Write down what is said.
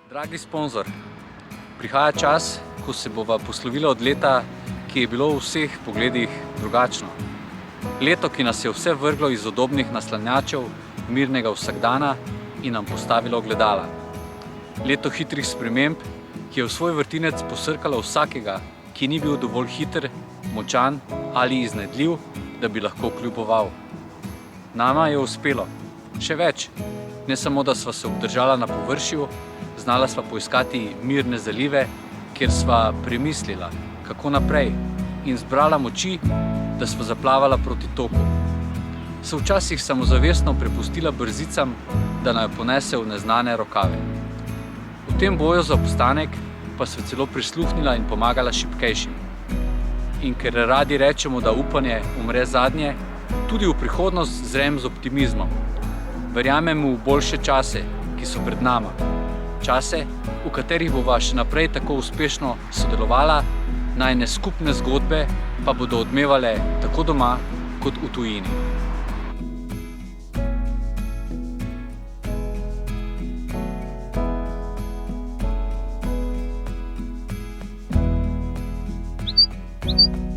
Dragi sponzor, prihaja čas, ko se bova poslovila od leta, ki je bilo v vseh pogledih drugačno. Leto, ki nas je vse vrglo iz udobnih naslanjačev, mirnega vsakdana in nam postavilo ogledala. Leto hitrih sprememb, ki je v svoj vrtinec posrkalo vsakega, ki ni bil dovolj hiter, močan ali iznajdljiv, da bi lahko kljuboval. Nama je uspelo. Še več, ne samo, da sva se obdržala na površju, znala sva poiskati mirne zalive, kjer sva premislila, kako naprej, in zbrala moči, da sva zaplavala proti toku. Se včasih samozavestno prepustila brzicam, da naj ponese v neznane rokave. V tem boju za obstanek pa sva celo prisluhnila in pomagala šibkejšim. In ker radi rečemo, da upanje umre zadnje, tudi v prihodnost zrem z optimizmom. Verjamem v boljše čase, ki so pred nama. Čase, v katerih bova še naprej tako uspešno sodelovala, najine skupne zgodbe pa bodo odmevale tako doma kot v tujini. Thank you.